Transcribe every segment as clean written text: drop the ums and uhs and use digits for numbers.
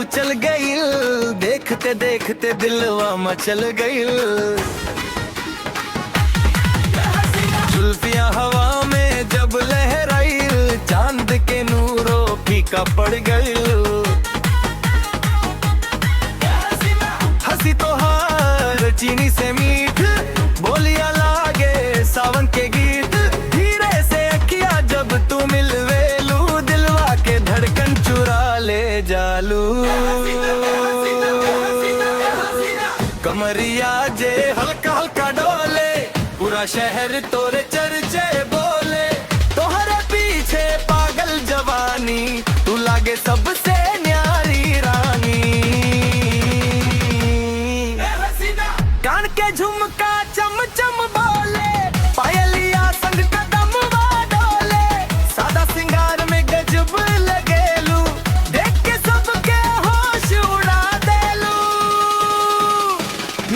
तू चल गई, देखते देखते दिलवा मचल गई। जुल्फियां हवा में जब लहराई, चांद के नूरों फीका पड़ गई। हंसी तो हार चीनी से मीठ, बोलिया लागे सावन के गीत। धीरे से अखिया जब तू मिलवेलू, दिलवा के धड़कन चुरा ले जालू। कमरिया जे हल्का हल्का डोले, पूरा शहर तोरे चर्चे बोले। तोहरे पीछे पागल जवानी, तू लागे सबसे न्यारी रानी। कान के झुमका चम चम बोले, पायलिया संग कदम डोले। सादा सिंगार में गजब लगेलू, देख के सबके होश उड़ा देलू।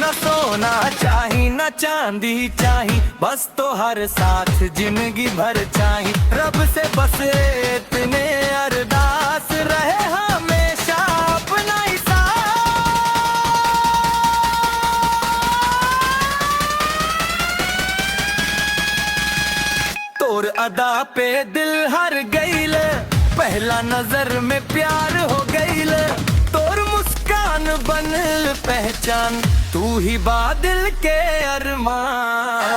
न सोना चाही न चांदी चाही, बस तो हर साथ जिंदगी भर चाही। रब से बस इतने अरदास रहे हमेशा अपना ही साथ। तोर अदा पे दिल हर गईल, पहला नजर में प्यार हो गईल। तोर मुस्कान बनल पहचान, तू ही बादल के अरमान।